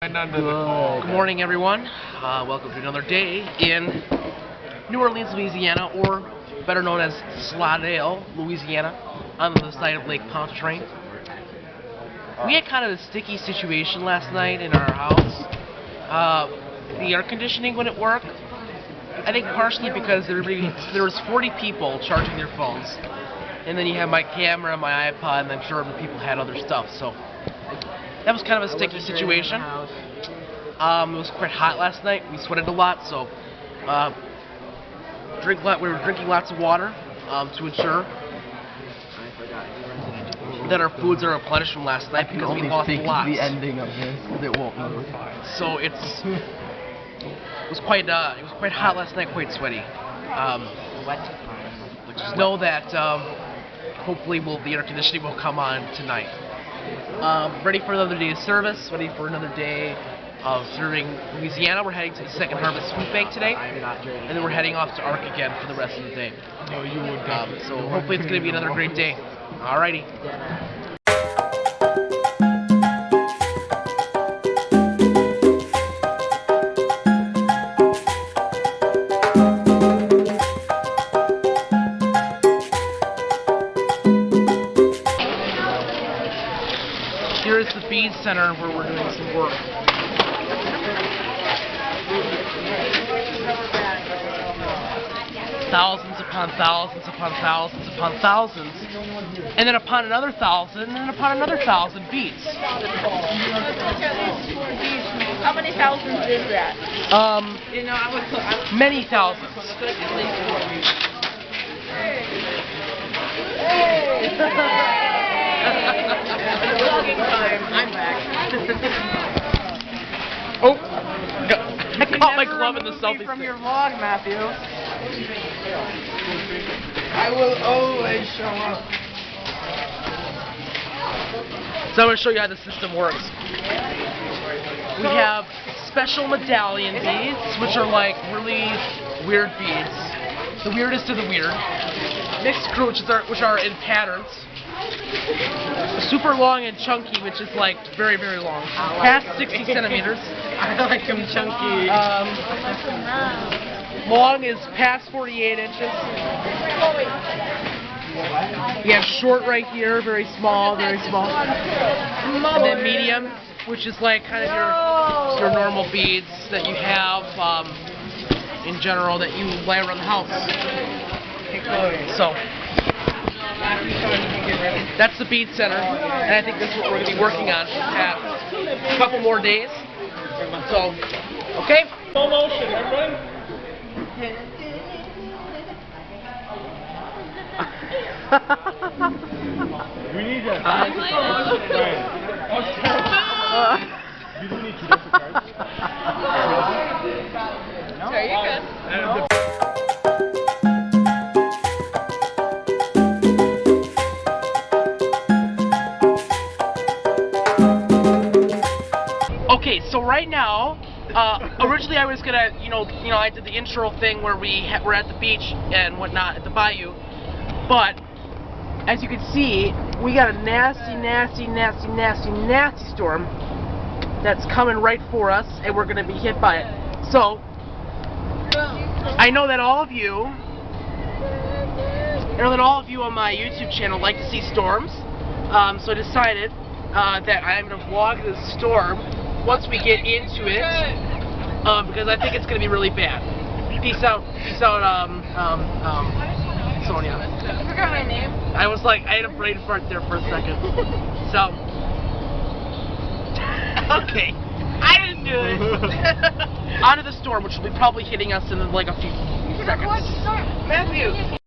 Good morning, everyone. Welcome to another day in New Orleans, Louisiana, or better known as Slidell, Louisiana, on the side of Lake Pontchartrain. We had kind of a sticky situation last night in our house. The air conditioning wouldn't work. I think partially because there was 40 people charging their phones, and then you have my camera, my iPod, and I'm sure other people had other stuff. So that was kind of a sticky situation. It was quite hot last night. We sweated a lot, so we were drinking lots of water to ensure that our foods are replenished from last night because we lost lots. The ending of this, because it won't move. So it was quite hot last night, quite sweaty. Just know that hopefully the air conditioning will come on tonight. Ready for another day of service, ready for another day of serving Louisiana. We're heading to the Second Harvest Food Bank today, and then we're heading off to Ark again for the rest of the day. No, you would. So hopefully it's going to be another great day. Alrighty. Here's the feed center where we're doing some work. Thousands upon thousands upon thousands upon thousands, and then upon another thousand, and then upon another thousand beets. How many thousands is that? Many thousands. Vlogging time. I'm back. Oh, I caught my glove in the selfie from stick. your vlog, Matthew. I will always show up. So I'm going to show you how the system works. We have special medallion beads, which are like really weird beads. The weirdest of the weird. Mixed Krux, which are in patterns. Super long and chunky, which is like very, very long. Past 60 centimeters. I like them chunky. Long is past 48 inches. We have short right here, very small, very small. And then medium, which is like kind of your normal beads that you have in general that you lay around the house. So that's the bead center, and I think that's what we're going to be working on for a couple more days. So, okay? Slow motion, everybody. We need that. You don't need to get the cards. Sure, you're good. Okay, so right now, originally I was gonna, I did the intro thing where we're at the beach and whatnot at the bayou, but as you can see, we got a nasty, nasty, nasty, nasty, nasty storm that's coming right for us, and we're gonna be hit by it. So I know that all of you on my YouTube channel like to see storms, so I decided that I'm gonna vlog this storm once we get into it, because I think it's going to be really bad. Peace out, Sonia. I forgot my name. I had a brain fart there for a second. So, okay, I didn't do it. Onto the storm, which will be probably hitting us in like a few seconds. Matthew.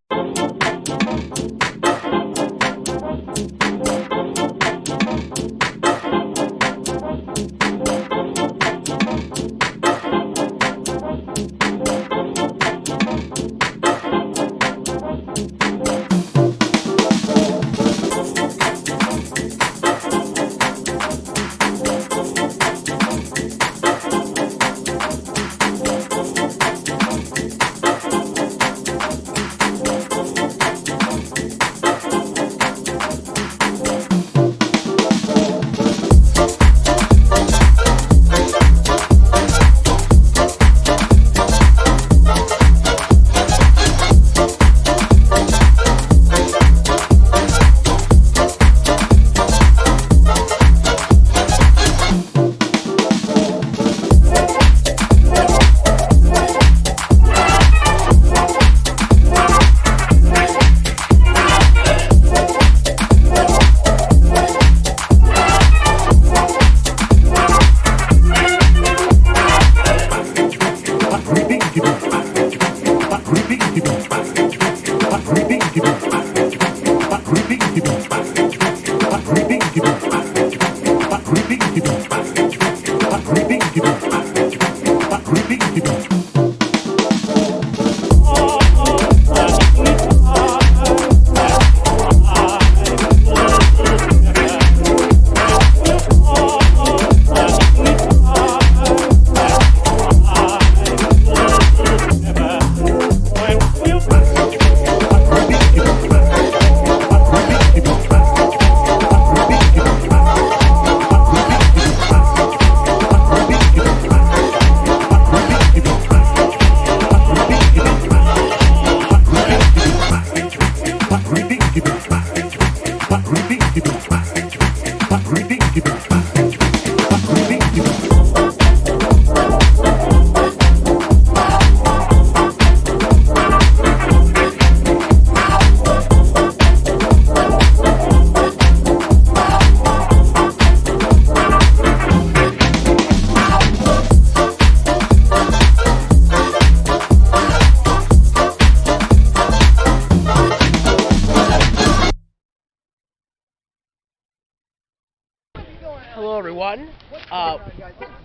everyone.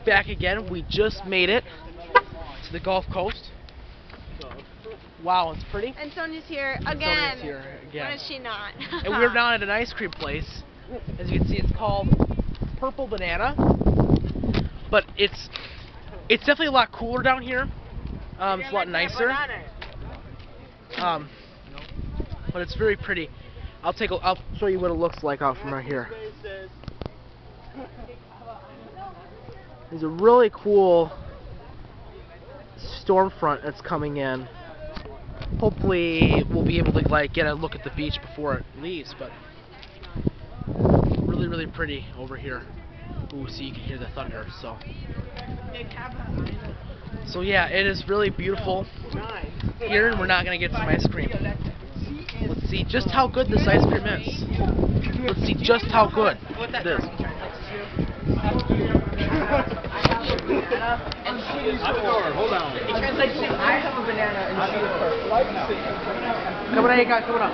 Back again. We just made it to the Gulf Coast. Wow, it's pretty. And Sonia's here And again. Sonia's here again. When is she not? And we're down at an ice cream place. As you can see, it's called Purple Banana. But it's definitely a lot cooler down here. It's a lot nicer. But it's very pretty. I'll show you what it looks like out from right here. There's a really cool storm front that's coming in. Hopefully we'll be able to get a look at the beach before it leaves, but really, really pretty over here. Ooh, so you can hear the thunder. So yeah, it is really beautiful here, and we're not gonna get some ice cream. Let's see just how good this ice cream is. Let's see just how good it is. Hold on. I have a banana and she is purple. Come on, you guys, coming up.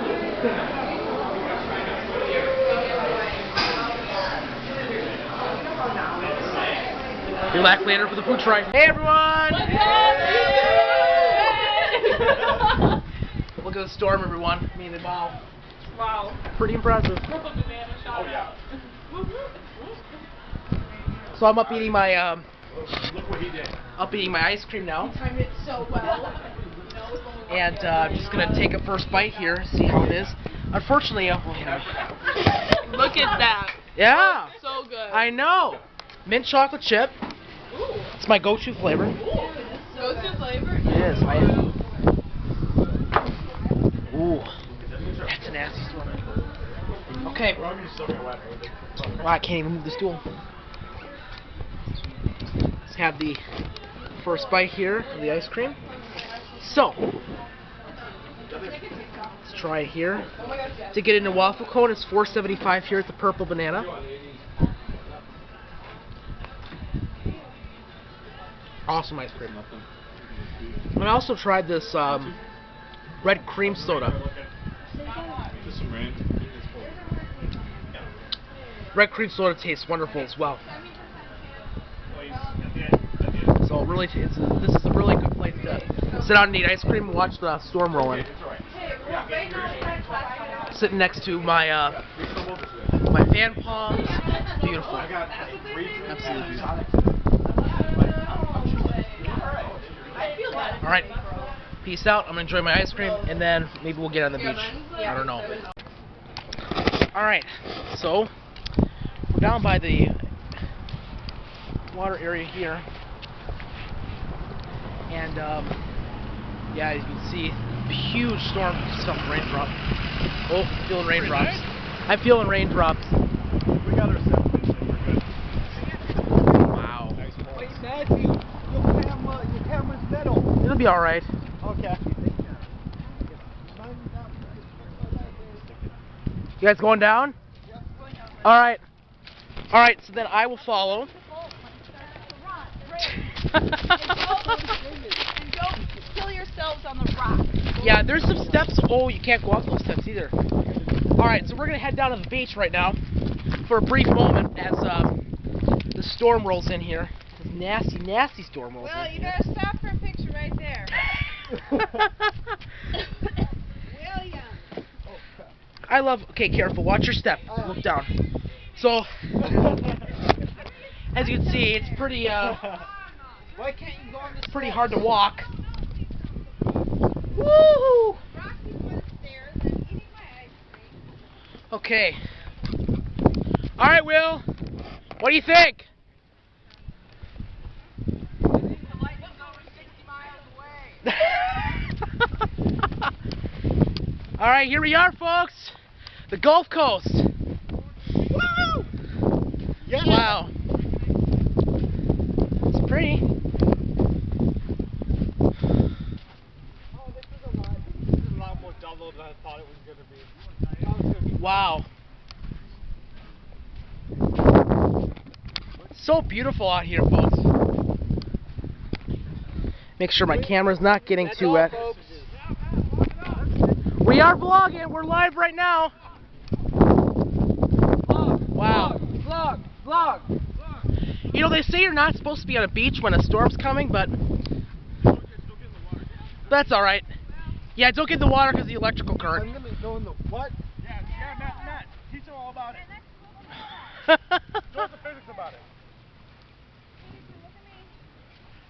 Be back later for the food try. Hey everyone! Look at the storm, everyone. I mean, wow. Wow. Pretty impressive. Oh yeah. So I'm up eating my Look what he did. ice cream now. Timed it so well. And I'm just gonna take a first bite here, see how it is. Unfortunately, Look at that. yeah, So good. I know. Mint chocolate chip. Ooh. It's my go-to flavor. Go-to flavor? It is. Ooh, that's a nasty storm. Okay. Wow, I can't even move the stool. Let's have the first bite here of the ice cream. So, let's try it here. To get into waffle cone, it's $4.75 here at the Purple Banana. Awesome ice cream. And I also tried this red cream soda. Red cream soda tastes wonderful as well. So really, this is a really good place to sit down and eat ice cream and watch the storm roll in. Sitting next to my my fan palms. Beautiful. Absolutely beautiful. All right, peace out. I'm gonna enjoy my ice cream, and then maybe we'll get on the beach. I don't know. All right, so we're down by the water area here, and yeah, as you can see, huge storm stuff, raindrop. Oh, feeling raindrops. I'm feeling raindrops. We got our 7 minutes in. We're good. Wow. Wait, Matthew, your camera's metal. It'll be all right. Okay. You guys going down? All right. All right. So then I will follow. And don't kill yourselves on the rock. Yeah, there's some steps. Oh, you can't go up those steps either. All right, so we're gonna head down to the beach right now for a brief moment as the storm rolls in here. This nasty, nasty storm rolls Well, in you here. gotta stop for a picture right there. William. I love. Okay, careful. Watch your step. Look down. So, as you can see, it's pretty. Why can't you go on this? Pretty hard to walk. Woohoo! Okay. All right, Will. What do you think? All right, here we are, folks. The Gulf Coast. Woo! Yeah. Wow. It's pretty. Oh, this is a lot more double than I thought it was gonna be. Wow. So beautiful out here, folks. Make sure my camera's not getting too wet. We are vlogging. We're live right now. Wow. Vlog. You know, they say you're not supposed to be on a beach when a storm's coming, but that's all right. Yeah, don't get in the water because of the electrical current. I'm gonna go in the what? Yeah, Matt, teach them all about it. Show us the physics about it.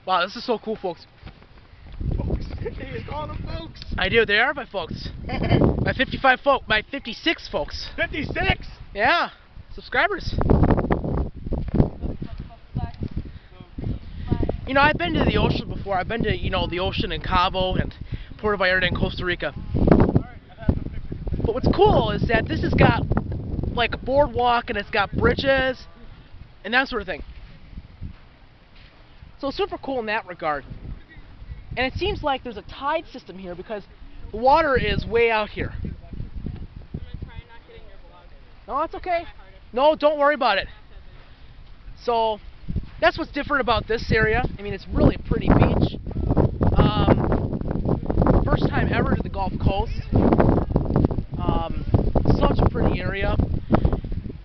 Wow, this is so cool, folks. Folks. He's calling them folks. I do. They are my folks. My 55 folk. My 56 folks. 56? Yeah, subscribers. You know, I've been to the ocean before. I've been to, you know, the ocean in Cabo and Puerto Vallarta in Costa Rica. But what's cool is that this has got like a boardwalk and it's got bridges and that sort of thing. So it's super cool in that regard. And it seems like there's a tide system here because the water is way out here. No, that's okay. No, don't worry about it. So that's what's different about this area. I mean, it's really a pretty beach. First time ever to the Gulf Coast. Such a pretty area.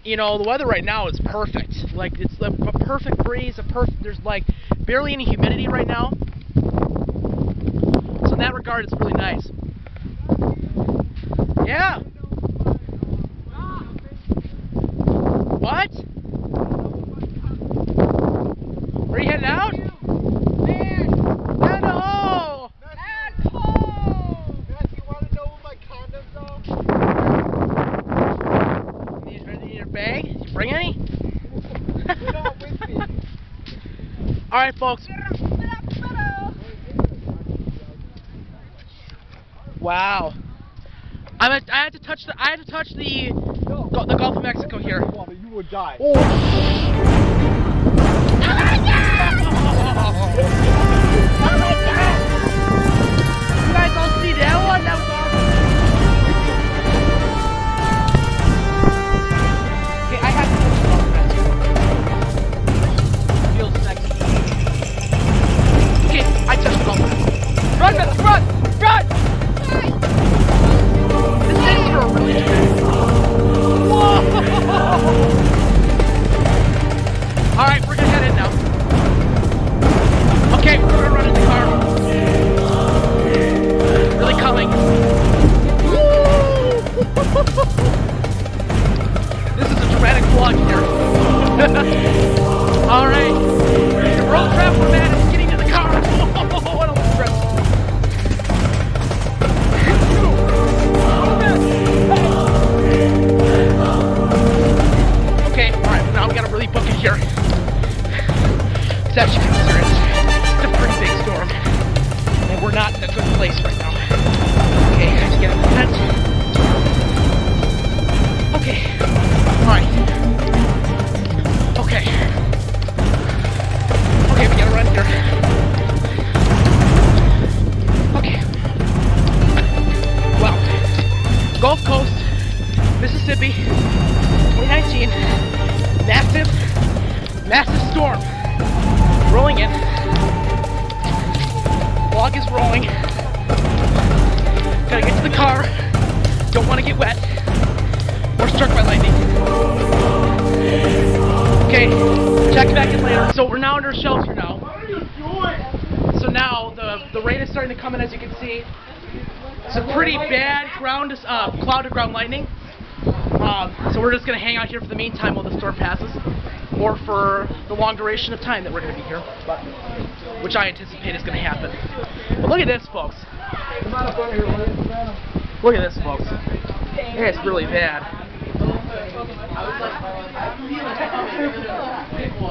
You know, the weather right now is perfect. Like, it's a perfect breeze. There's like barely any humidity right now. So in that regard, it's really nice. Yeah. What? Are you heading out? No! Matt, you want to know what my condoms are? You need your bag? Did you bring any? You're not with me. Alright, folks. Wow. I had to touch the Gulf of Mexico here. You will die. Oh. You guys all see that one? That was awesome. Okay, I have to touch the Gulf of Mexico. Feels sexy. Okay, I touched the Gulf of Mexico. Run, Mexico, run! Run! This thing's for a really good. Whoa! Alright, we're gonna head in now. Okay, we're gonna run in the car. Really coming. This is a dramatic vlog here. Alright. The road trap we're at is getting to the car. What a stress. Okay, alright, now we gotta really book it here. It's actually kind of serious. It's a pretty big storm. And we're not in a good place right now. Okay, I have to get out of the tent. Okay. Alright. Okay. Okay, we gotta run here. Okay. Well, Gulf Coast, Mississippi, 2019. Massive storm. Rolling in. Vlog is rolling. Gotta get to the car. Don't want to get wet. Or struck by lightning. Okay, check back in later. So we're now under shelter now. What are you doing? So now the rain is starting to come in, as you can see. It's a pretty bad cloud to ground lightning. So we're just gonna hang out here for the meantime while the storm passes, or for the long duration of time that we're gonna be here, which I anticipate is gonna happen. But look at this, folks. Look at this, folks. It's really bad.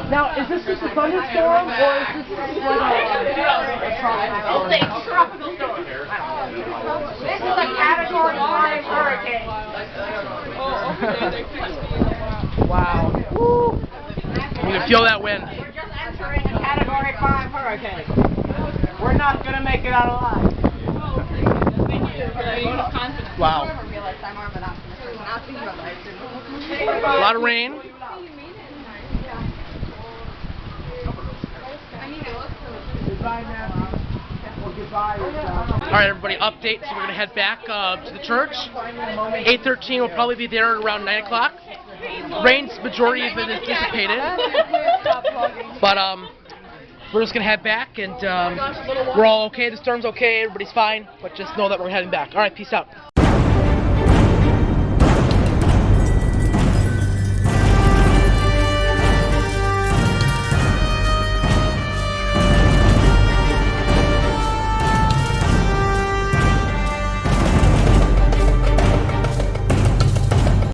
Now, is this just a thunderstorm, or is this like a tropical storm? This is a Category 5 hurricane. Wow. Woo. You can feel that wind. We're just entering a Category 5 hurricane. We're not going to make it out alive. Wow. A lot of rain. Alright, everybody, update. So we're going to head back to the church. 8:13, we'll probably be there around 9 o'clock. Rain's majority of it is dissipated. But we're just gonna head back, and we're all okay. The storm's okay. Everybody's fine. But just know that we're heading back. All right, peace out.